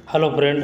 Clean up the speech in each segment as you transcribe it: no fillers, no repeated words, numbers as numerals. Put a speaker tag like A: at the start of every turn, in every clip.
A: Hello friend,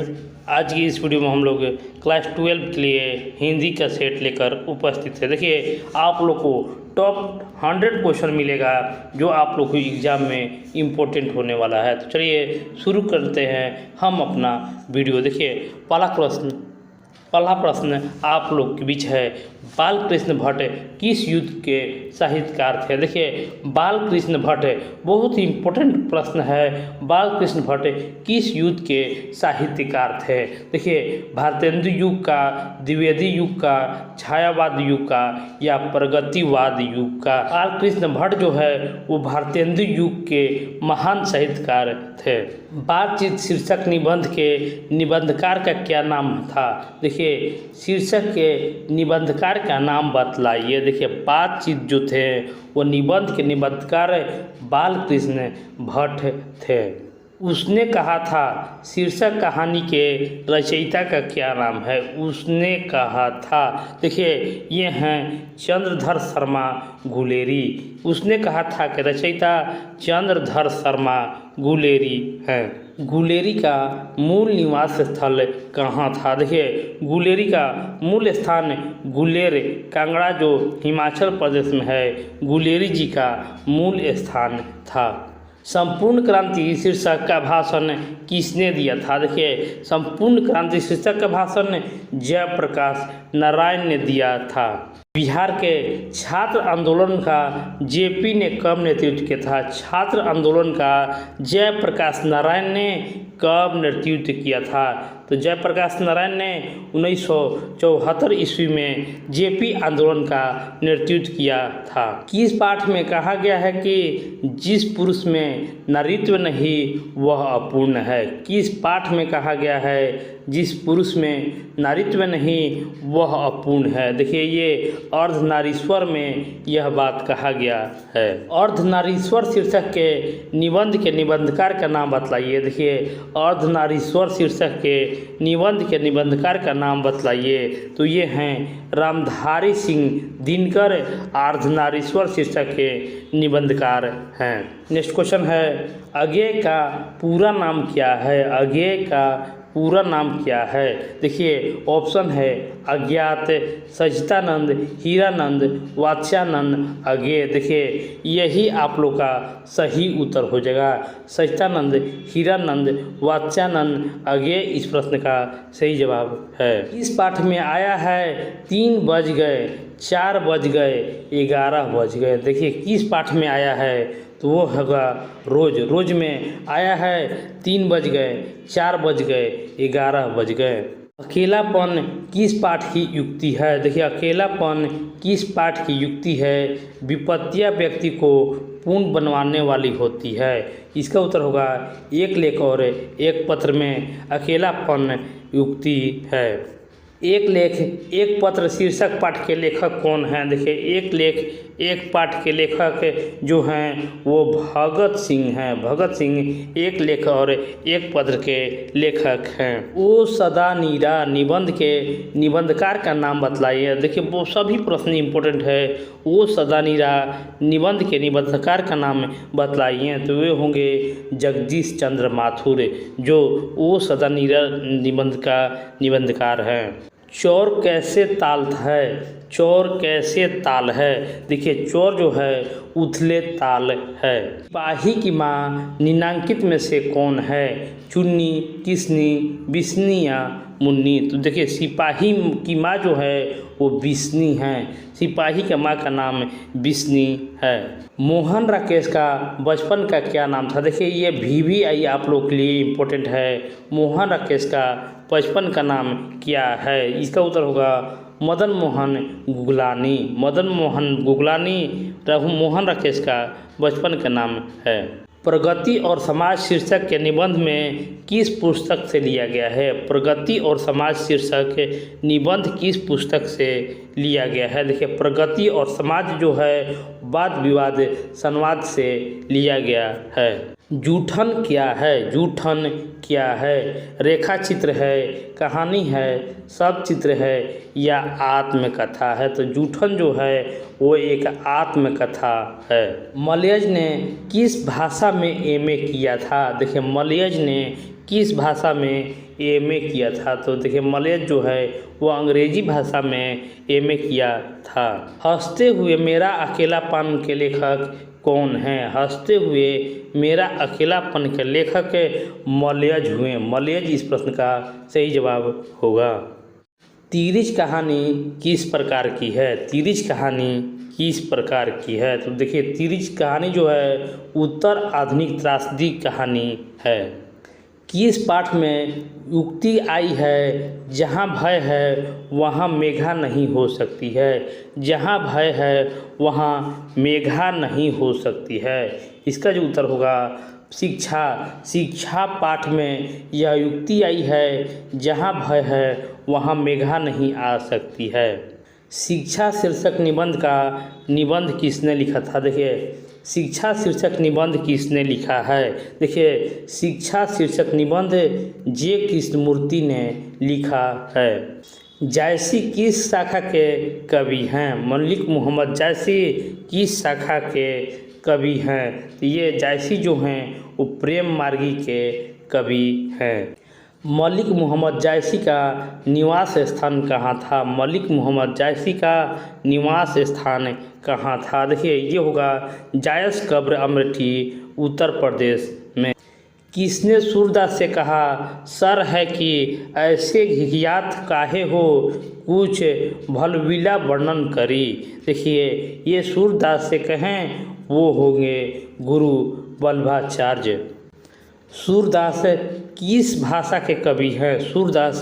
A: आज की इस वीडियो में हम लोग क्लास 12 के लिए हिंदी का सेट लेकर उपस्थित है। देखिए, आप लोग को टॉप 100 क्वेश्चन मिलेगा जो आप लोग को एग्ज़ाम में इम्पोर्टेंट होने वाला है। तो चलिए शुरू करते हैं हम अपना वीडियो। देखिए, पहला प्रश्न आप लोग के बीच है, बाल कृष्ण भट्ट किस युद्ध के साहित्यकार थे। देखिए, बाल कृष्ण भट्ट बहुत ही इम्पोर्टेंट प्रश्न है। बाल कृष्ण भट्ट किस युद्ध के साहित्यकार थे। देखिए, भारतेंदु युग का, द्विवेदी युग का, छायावाद युग का या प्रगतिवाद युग का। बाल कृष्ण भट्ट जो है वो भारतेंदु युग के महान साहित्यकार थे। बातचीत शीर्षक निबंध के निबंधकार का क्या नाम था। देखिए, शीर्षक के निबंधकार का नाम बतलाइए। देखिए, बातचीत जो थे वो निबंध के निबंधकार बाल कृष्ण भट्ट थे। उसने कहा था शीर्षक कहानी के रचयिता का क्या नाम है। उसने कहा था, देखिए ये हैं चंद्रधर शर्मा गुलेरी। उसने कहा था कि रचयिता चंद्रधर शर्मा गुलेरी हैं। गुलेरी का मूल निवास स्थल कहाँ था। देखिए, गुलेरी का मूल स्थान गुलेर कांगड़ा जो हिमाचल प्रदेश में है, गुलेरी जी का मूल स्थान था। संपूर्ण क्रांति शीर्षक का भाषण किसने दिया था। देखिए, संपूर्ण क्रांति शीर्षक का भाषण जयप्रकाश नारायण ने दिया था। बिहार के छात्र आंदोलन का जेपी ने कब नेतृत्व किया था। छात्र आंदोलन का जयप्रकाश नारायण ने कब नेतृत्व किया था। तो जयप्रकाश नारायण ने 1974 ईस्वी में जेपी आंदोलन का नेतृत्व किया था। किस पाठ में कहा गया है कि जिस पुरुष में नारीत्व नहीं वह अपूर्ण है। किस पाठ में कहा गया है जिस पुरुष में नारीत्व नहीं वह अपूर्ण है। देखिए, ये अर्धनारीश्वर में यह बात कहा गया है। अर्धनारीश्वर शीर्षक के निबंध के निबंधकार का नाम बतलाइए। देखिए, अर्धनारीश्वर शीर्षक के निबंध के निबंधकार का नाम बतलाइए। तो ये हैं रामधारी सिंह दिनकर, अर्धनारीश्वर शीर्षक के निबंधकार हैं। नेक्स्ट क्वेश्चन है, अज्ञेय का पूरा नाम क्या है। अज्ञेय का पूरा नाम क्या है। देखिए, ऑप्शन है अज्ञात, सच्चिदानंद, हीरानंद, वात्स्यानंद, अज्ञेय। देखिए, यही आप लोग का सही उत्तर हो जाएगा। सच्चिदानंद, हीरानंद, वात्स्यानंद, अज्ञेय इस प्रश्न का सही जवाब है। इस पाठ में आया है 3 बज गए, 4 बज गए, 11 बज गए। देखिए, किस पाठ में आया है तो वो होगा रोज में आया है 3 बज गए, 4 बज गए, 11 बज गए। अकेलापन किस पाठ की युक्ति है। देखिए, अकेलापन किस पाठ की युक्ति है। विपत्तियां व्यक्ति को पूर्ण बनवाने वाली होती है। इसका उत्तर होगा एक लेख और एक पत्र में अकेलापन युक्ति है। एक लेख एक पत्र शीर्षक पाठ के लेखक कौन हैं। देखिए, एक लेख एक पाठ के लेखक जो हैं वो भगत सिंह हैं। भगत सिंह एक लेख और एक पत्र के लेखक हैं। ओ सदा नीरा निबंध के निबंधकार का नाम बतलाइए। देखिए, वो सभी प्रश्न इंपॉर्टेंट है। ओ सदा नीरा निबंध के निबंधकार का नाम बतलाइए। तो वे होंगे जगदीश चंद्र माथुर, जो ओ सदा नीरा निबंध का निबंधकार हैं। चौर कैसे ताल है। चौर कैसे ताल है। देखिए, चौर जो है उथले ताल है। सिपाही की माँ निम्नांकित में से कौन है। चुन्नी, किसनी, बिस्नी या मुन्नी। तो देखिए, सिपाही की माँ जो है वो बिस्नी है। सिपाही के माँ का नाम बिस्नी है। मोहन राकेश का बचपन का क्या नाम था। देखिए, ये VVI आप लोग के लिए इम्पोर्टेंट है। मोहन राकेश का बचपन का नाम क्या है। इसका उत्तर होगा मदन मोहन गुगलानी। मदन मोहन गुगलानी मोहन राकेश का बचपन का नाम है। प्रगति और समाज शीर्षक के निबंध में किस पुस्तक से लिया गया है। प्रगति और समाज शीर्षक निबंध किस पुस्तक से लिया गया है। देखिए, प्रगति और समाज जो है वाद विवाद संवाद से लिया गया है। जूठन क्या है। जूठन क्या है। रेखा चित्र है, कहानी है, सब चित्र है या आत्मकथा है। तो जूठन जो है वो एक आत्मकथा है। मलयज ने किस भाषा में MA किया था। देखिए, मलयज ने किस भाषा में एमए किया था? तो देखिए मलयज जो है वो अंग्रेजी भाषा में एमए किया था। हंसते हुए मेरा अकेलापन के लेखक कौन हैं? हंसते हुए मेरा अकेलापन के लेखक मलयज हुए। मलयज इस प्रश्न का सही जवाब होगा। तिरिच कहानी किस प्रकार की है? तिरिच कहानी किस प्रकार की है? तो देखिए तिरिच कहानी जो है उत्तर आधुनिक त्रासदी कहानी है। किस पाठ में उक्ति आई है, जहाँ भय है वहाँ मेघा नहीं हो सकती है? जहाँ भय है वहाँ मेघा नहीं हो सकती है। इसका जो उत्तर होगा शिक्षा पाठ में यह युक्ति आई है, जहाँ भय है वहाँ मेघा नहीं आ सकती है। शिक्षा शीर्षक निबंध किसने लिखा था? देखिए शिक्षा शीर्षक निबंध किसने लिखा है? देखिए शिक्षा शीर्षक निबंध जे कृष्णमूर्ति ने लिखा है। जायसी किस शाखा के कवि हैं? मलिक मोहम्मद जायसी किस शाखा के कवि हैं? तो ये जायसी जो हैं वो प्रेम मार्गी के कवि हैं। मलिक मोहम्मद जायसी का निवास स्थान कहाँ था? मलिक मोहम्मद जायसी का निवास स्थान कहाँ था? देखिए ये होगा जायस कब्र अमेठी उत्तर प्रदेश में। किसने सूरदास से कहा सर है कि ऐसे घिघियात काहे हो, कुछ भलविला वर्णन करी? देखिए ये सूरदास से कहें वो होंगे गुरु वल्लभाचार्य। सूरदास किस भाषा के कवि हैं? सूरदास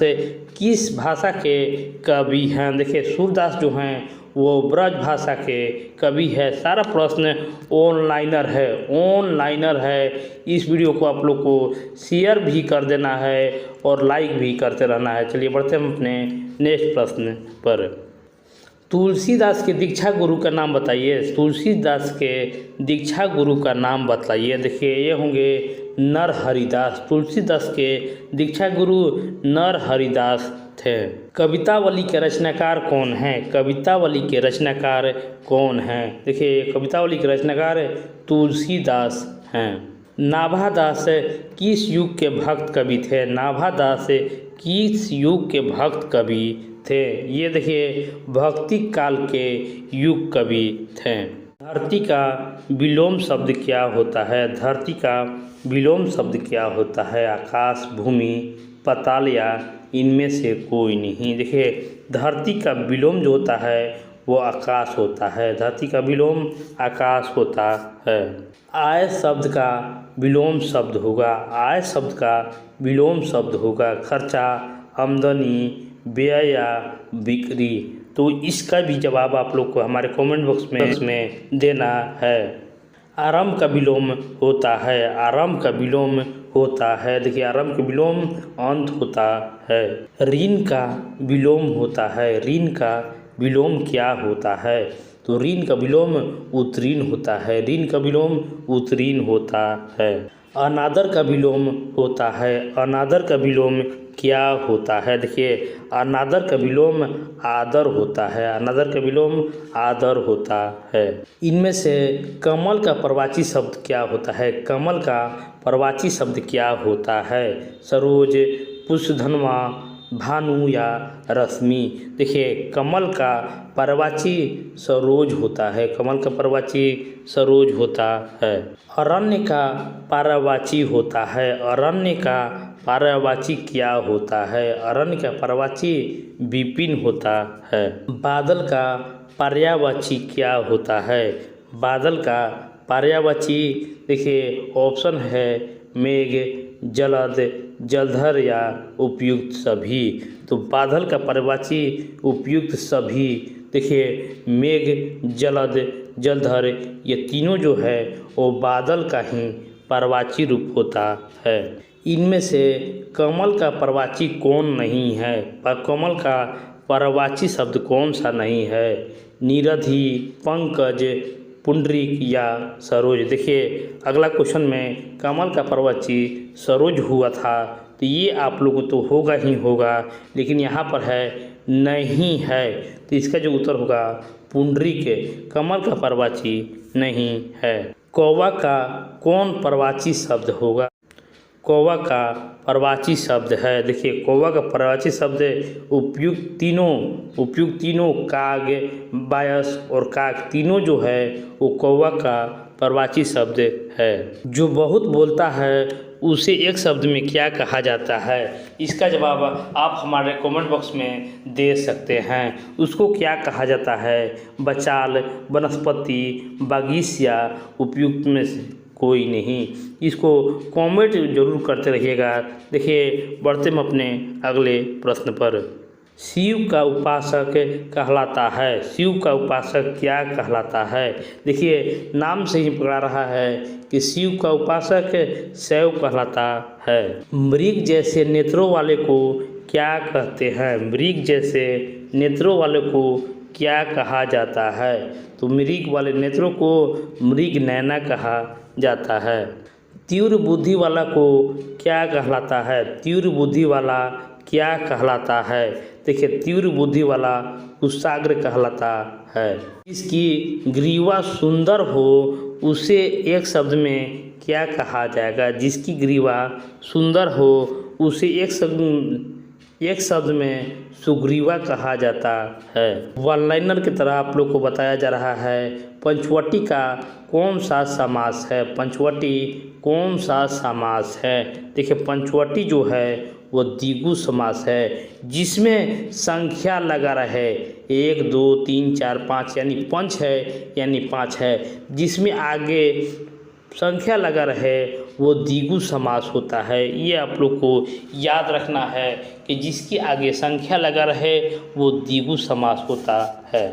A: किस भाषा के कवि हैं? देखिए सूरदास जो हैं वो ब्रज भाषा के कवि है। सारा प्रश्न ऑनलाइनर है। इस वीडियो को आप लोग को शेयर भी कर देना है और लाइक भी करते रहना है। चलिए बढ़ते हैं अपने नेक्स्ट प्रश्न पर। तुलसीदास के दीक्षा गुरु का नाम बताइए। तुलसीदास के दीक्षा गुरु का नाम बताइए। देखिए ये होंगे नरहरिदास। तुलसीदास के दीक्षा गुरु नरहरिदास थे। कवितावली के रचनाकार कौन हैं? कवितावली के रचनाकार कौन हैं? देखिए कवितावली के रचनाकार तुलसीदास हैं। नाभादास किस युग के भक्त कवि थे? नाभादास किस युग के भक्त कवि थे? ये देखिए भक्ति काल के युग कवि थे। धरती का विलोम शब्द क्या होता है? धरती का विलोम शब्द क्या होता है? आकाश, भूमि, पाताल या इनमें से कोई नहीं। देखिए धरती का विलोम जो होता है वो आकाश होता है। धरती का विलोम आकाश होता है। आय शब्द का विलोम शब्द होगा। आय शब्द का विलोम शब्द होगा खर्चा, आमदनी, व्यय या बिक्री। तो इसका भी जवाब आप लोग को हमारे कमेंट बॉक्स में देना है। आरंभ का विलोम होता है। आरंभ का विलोम होता है। देखिए आरंभ का विलोम अंत होता है। ऋण का विलोम होता है। ऋण का विलोम क्या होता है? तो ऋण का विलोम उत्तीर्ण होता है। ऋण का विलोम उत्तीर्ण होता है। अनादर का विलोम होता है। अनादर का विलोम क्या होता है? देखिए अनादर का विलोम आदर होता है। अनादर का विलोम आदर होता है। इनमें से कमल का प्रवाची शब्द क्या होता है? कमल का प्रवाची शब्द क्या होता है? सरोज, पुष्पधनवा, भानु या रश्मि। देखिए कमल का प्रवाची सरोज होता है। कमल का प्रवाची सरोज होता है। अरण्य का पर्यायवाची होता है। अरण्य का पर्यायवाची क्या होता है? अरण्य का पर्यायवाची विपिन होता है। बादल का पर्यायवाची क्या होता है? बादल का पर्यायवाची देखिए ऑप्शन है मेघ, जलद, जलधर या उपयुक्त सभी। तो बादल का पर्यायवाची उपयुक्त सभी। देखिए मेघ, जलद, जलधर ये तीनों जो है वो बादल का ही पर्यायवाची रूप होता है। इनमें से कमल का पर्यायवाची कौन नहीं है? कमल का पर्यायवाची शब्द कौन सा नहीं है? निरधि, पंकज, पुंडरीक या सरोज। देखिए अगला क्वेश्चन में कमल का पर्यायवाची सरोज हुआ था तो ये आप लोगों को तो होगा ही होगा, लेकिन यहाँ पर है नहीं है। तो इसका जो उत्तर होगा पुंडरीक। कमल का पर्यायवाची नहीं है। कौवा का कौन पर्यायवाची शब्द होगा? कौवा का प्रवाची शब्द है। देखिए कौवा का प्रवाची शब्द उपयुक्त तीनों काग, बायस और काक तीनों जो है वो कौवा का प्रवाची शब्द है। जो बहुत बोलता है उसे एक शब्द में क्या कहा जाता है? इसका जवाब आप हमारे कमेंट बॉक्स में दे सकते हैं। उसको क्या कहा जाता है? बचाल, वनस्पति, बगीचा, उपयुक्त में से कोई नहीं। इसको कमेंट जरूर करते रहिएगा। देखिए बढ़ते हम अपने अगले प्रश्न पर। शिव का उपासक कहलाता है। शिव का उपासक क्या कहलाता है? देखिए नाम से ही पकड़ा रहा है कि शिव का उपासक शैव कहलाता है। मृग जैसे नेत्रों वाले को क्या कहते हैं? मृग जैसे नेत्रों वाले को क्या कहा जाता है? तो मृग वाले नेत्रों को मृग नैना कहा जाता है। तीव्र बुद्धि वाला को क्या कहलाता है? तीव्र बुद्धि वाला क्या कहलाता है? देखिए तीव्र बुद्धि वाला कुशाग्र कहलाता है। इसकी ग्रीवा सुंदर हो उसे एक शब्द में क्या कहा जाएगा? जिसकी ग्रीवा सुंदर हो उसे एक शब्द में सुग्रीवा कहा जाता है। वन लाइनर की तरह आप लोग को बताया जा रहा है पंचवटी का कौन सा समास है? पंचवटी कौन सा समास है? देखिए पंचवटी जो है वो द्विगु समास है, जिसमें संख्या लगा रहे 1 2 3 4 5 यानी पंच है, यानी 5 है। जिसमें आगे संख्या लगा रहे वो द्विगु समास होता है। ये आप लोग को याद रखना है कि जिसके आगे संख्या लगा रहे वो द्विगु समास होता है।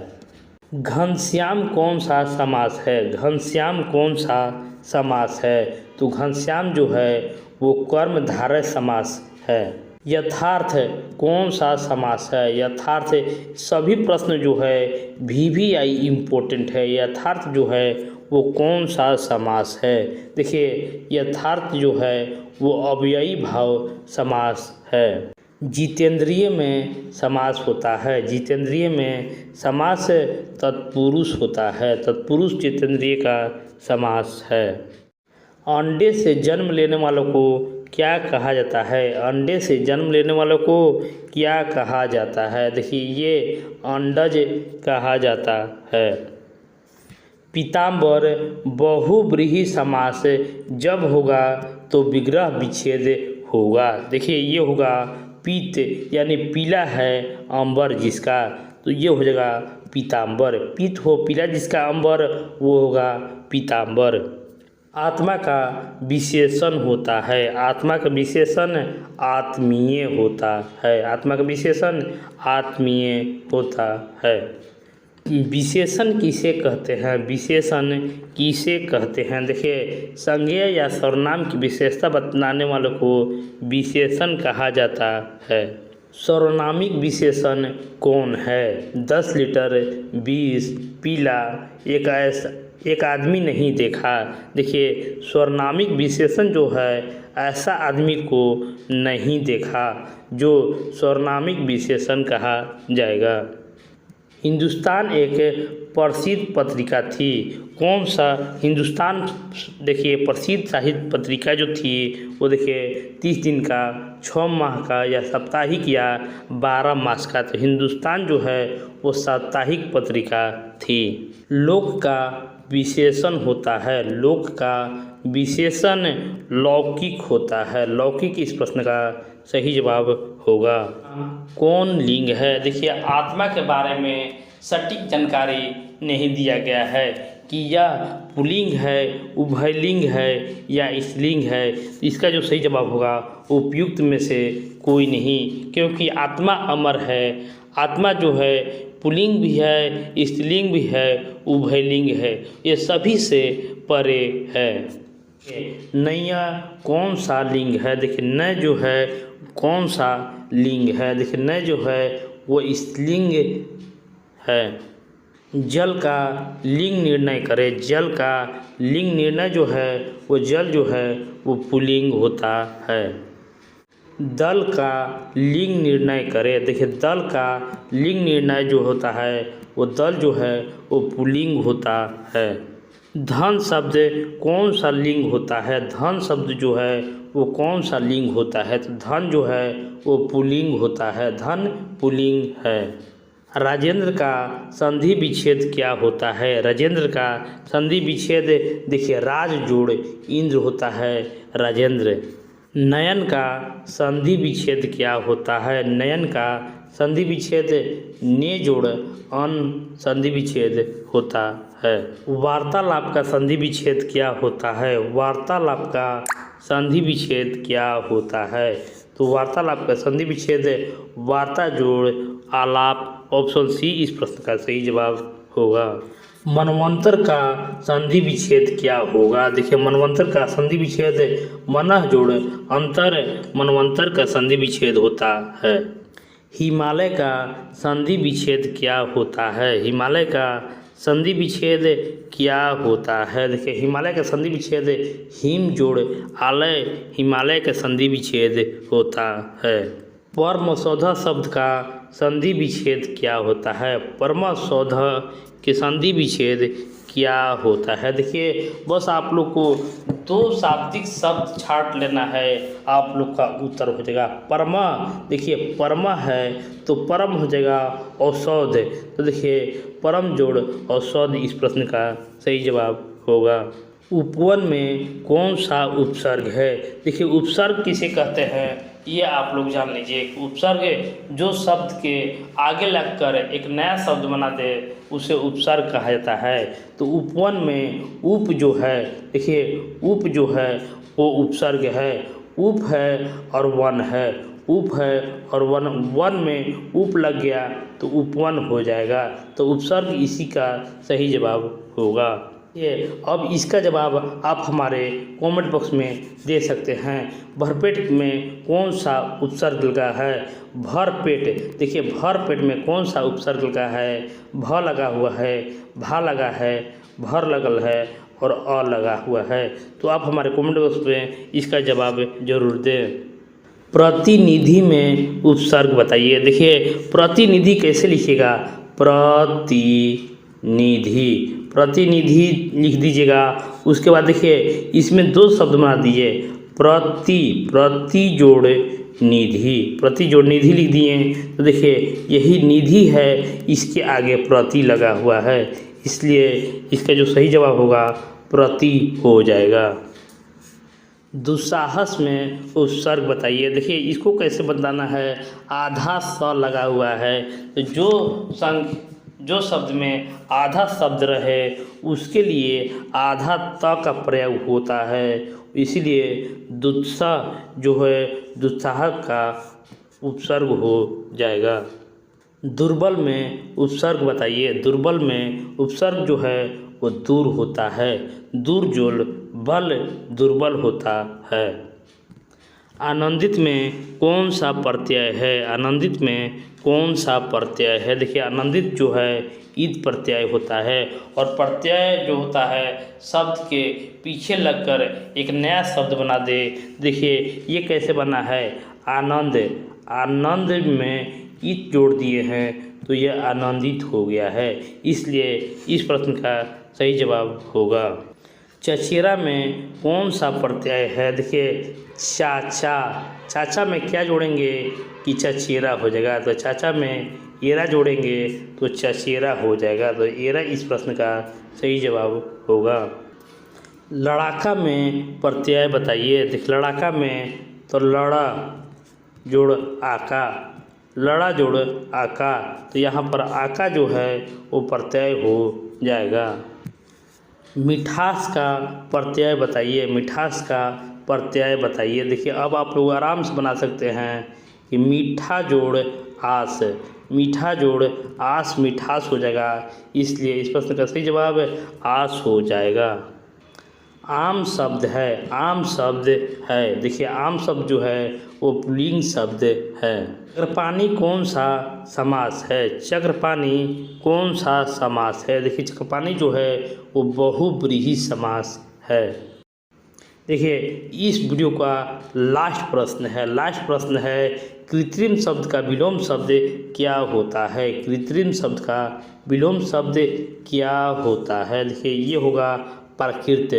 A: घनश्याम कौन सा समास है? घनश्याम कौन सा समास है? तो घनश्याम जो है वो कर्मधारय समास है। यथार्थ कौन सा समास है? यथार्थ सभी प्रश्न जो है VVI इम्पोर्टेंट है। यथार्थ जो है वो कौन सा समास है? देखिए यथार्थ जो है वो अव्ययी भाव समास है। जितेंद्रिय में समास होता है। जितेंद्रिय में समास तत्पुरुष होता है। तत्पुरुष जितेंद्रिय का समास है। अंडे से जन्म लेने वालों को क्या कहा जाता है? अंडे से जन्म लेने वालों को क्या कहा जाता है? देखिए ये अंडज कहा जाता है। पीताम्बर बहुव्रीहि समास जब होगा तो विग्रह विच्छेद होगा। देखिए ये होगा पीत यानी पीला है अंबर जिसका, तो ये हो जाएगा पीताम्बर। पीत हो पीला जिसका अंबर वो होगा पीताम्बर। आत्मा का विशेषण होता है। आत्मा का विशेषण आत्मीय होता है। आत्मा का विशेषण आत्मीय होता है। विशेषण किसे कहते हैं? विशेषण किसे कहते हैं? देखिए संज्ञा या सर्वनाम की विशेषता बताने वालों को विशेषण कहा जाता है। सर्वनामिक विशेषण कौन है? 10 लीटर 20 पीला एक आदमी नहीं देखा। देखिए सर्वनामिक विशेषण जो है ऐसा आदमी को नहीं देखा जो सर्वनामिक विशेषण कहा जाएगा। हिंदुस्तान एक प्रसिद्ध पत्रिका थी। कौन सा हिंदुस्तान? देखिए प्रसिद्ध साहित्य पत्रिका जो थी वो देखिए 30 दिन का, 6 माह का या साप्ताहिक या 12 मास का। तो हिंदुस्तान जो है वो साप्ताहिक पत्रिका थी। लोक का विशेषण होता है। लोक का विशेषण लौकिक होता है। लौकिक इस प्रश्न का सही जवाब होगा। कौन लिंग है? देखिए आत्मा के बारे में सटीक जानकारी नहीं दिया गया है कि यह पुल्लिंग है, उभयलिंग है या स्त्रीलिंग है। इसका जो सही जवाब होगा उपयुक्त में से कोई नहीं, क्योंकि आत्मा अमर है। आत्मा जो है पुल्लिंग भी है, स्त्रीलिंग भी है, उभयलिंग है, ये सभी से परे है। नैया कौन सा लिंग है? देखिए न जो है कौन सा लिंग है? देखिए न जो है वो स्त्रीलिंग है। जल का लिंग निर्णय करें। जल का लिंग निर्णय जो है वो जल जो है वो पुल्लिंग होता है। दल का लिंग निर्णय करें। देखिए दल का लिंग निर्णय जो होता है वो दल जो है वो पुल्लिंग होता है। धन शब्द कौन सा लिंग होता है? धन शब्द जो है वो कौन सा लिंग होता है? तो धन जो है वो पुल्लिंग होता है, धन पुल्लिंग है। राजेंद्र का संधि विच्छेद क्या होता है? राजेंद्र का संधि विच्छेद देखिए राज जोड़ इंद्र होता है राजेंद्र। नयन का संधि विच्छेद क्या होता है? नयन का संधि विच्छेद ने जोड़ अन संधि विच्छेद होता है। वार्तालाप का संधि विच्छेद क्या होता है? वार्तालाप का संधि विच्छेद क्या होता है? तो वार्तालाप का संधि विच्छेद वार्ता जोड़ आलाप। ऑप्शन सी इस प्रश्न का सही जवाब होगा। मनवंतर का संधि विच्छेद क्या होगा? देखिए मनवंतर का संधि विच्छेद मनः जोड़ अंतर मनवंतर का संधि विच्छेद होता है। हिमालय का संधि विच्छेद क्या होता है? हिमालय का संधि विच्छेद क्या होता है? देखिए हिमालय का संधि विच्छेद हिम जोड़ आलय हिमालय का संधि विच्छेद होता है। परमसौधा शब्द का संधि विच्छेद क्या होता है? परमसौधा के संधि विच्छेद क्या होता है? देखिए बस आप लोग को दो शाब्दिक शब्द छांट लेना है, आप लोग का उत्तर हो जाएगा। परमा, देखिए परमा है तो परम हो जाएगा औषध। तो देखिए परम जोड़ औषध इस प्रश्न का सही जवाब होगा। उपवन में कौन सा उपसर्ग है? देखिए उपसर्ग किसे कहते हैं ये आप लोग जान लीजिए। उपसर्ग जो शब्द के आगे लगकर एक नया शब्द बना दे उसे उपसर्ग कहा जाता है। तो उपवन में उप जो है, देखिए उप जो है वो उपसर्ग है। उप है और वन है, उप है और वन, वन में उप लग गया तो उपवन हो जाएगा। तो उपसर्ग इसी का सही जवाब होगा। ये अब इसका जवाब आप हमारे कमेंट बॉक्स में दे सकते हैं। भरपेट में कौन सा उपसर्ग लगा है? भरपेट, देखिए भरपेट में कौन सा उपसर्ग लगा है? भ लगा हुआ है, भा लगा है, भर लगल है और अ लगा हुआ है। तो आप हमारे कमेंट बॉक्स में इसका जवाब जरूर दें। प्रतिनिधि में उपसर्ग बताइए। देखिए प्रतिनिधि कैसे लिखिएगा? प्रतिनिधि, प्रतिनिधि लिख दीजिएगा। उसके बाद देखिए इसमें दो शब्द बना दीजिए, प्रति जोड़ निधि, प्रति जोड़ निधि लिख दिए। तो देखिए यही निधि है, इसके आगे प्रति लगा हुआ है, इसलिए इसका जो सही जवाब होगा प्रति हो जाएगा। दुस्साहस में उपसर्ग बताइए। देखिए इसको कैसे बताना है? आधा स लगा हुआ है तो जो शब्द में आधा शब्द रहे उसके लिए आधा त का प्रयोग होता है, इसीलिए दुस्साह जो है दुस्साह का उपसर्ग हो जाएगा। दुर्बल में उपसर्ग बताइए। दुर्बल में उपसर्ग जो है वो दूर होता है, दूर जोड़ बल दुर्बल होता है। आनंदित में कौन सा प्रत्यय है? आनंदित में कौन सा प्रत्यय है? देखिए आनंदित जो है ईद प्रत्यय होता है और प्रत्यय जो होता है शब्द के पीछे लगकर एक नया शब्द बना दे। देखिए ये कैसे बना है? आनंद, आनंद में ईद जोड़ दिए हैं तो यह आनंदित हो गया है, इसलिए इस प्रश्न का सही जवाब होगा। चचेरा में कौन सा प्रत्यय है? देखिए चाचा, चाचा में क्या जोड़ेंगे कि चचेरा हो जाएगा। तो चाचा में एरा जोड़ेंगे तो चचेरा हो जाएगा, तो एरा इस प्रश्न का सही जवाब होगा। लड़ाका में प्रत्यय बताइए। देख लड़ाका में तो लड़ा जोड़ आका, लड़ा जोड़ आका, तो यहाँ पर आका जो है वो प्रत्यय हो जाएगा। मिठास का प्रत्यय बताइए। मिठास का प्रत्यय बताइए। देखिए अब आप लोग आराम से बना सकते हैं कि मीठा जोड़ आस, मीठा जोड़ आस मिठास हो जाएगा, इसलिए इस प्रश्न का सही जवाब आस हो जाएगा। आम शब्द है, आम शब्द है। देखिए आम शब्द जो है वो पुल्लिंग शब्द है। चक्रपाणी कौन सा समास है? चक्रपाणी कौन सा समास है? देखिए चक्रपाणी जो है वो बहुब्रीहि समास है। देखिए इस वीडियो का लास्ट प्रश्न है, लास्ट प्रश्न है कृत्रिम शब्द का विलोम शब्द क्या होता है? कृत्रिम शब्द का विलोम शब्द क्या होता है? देखिए ये होगा प्राकृत,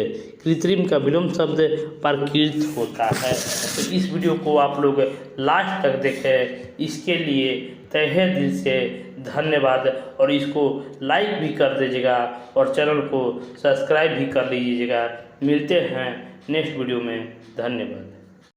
A: कृत्रिम का विलोम शब्द प्राकृत होता है। तो इस वीडियो को आप लोग लास्ट तक देखें, इसके लिए तहे दिल से धन्यवाद। और इसको लाइक भी कर दीजिएगा और चैनल को सब्सक्राइब भी कर लीजिएगा। मिलते हैं नेक्स्ट वीडियो में, धन्यवाद।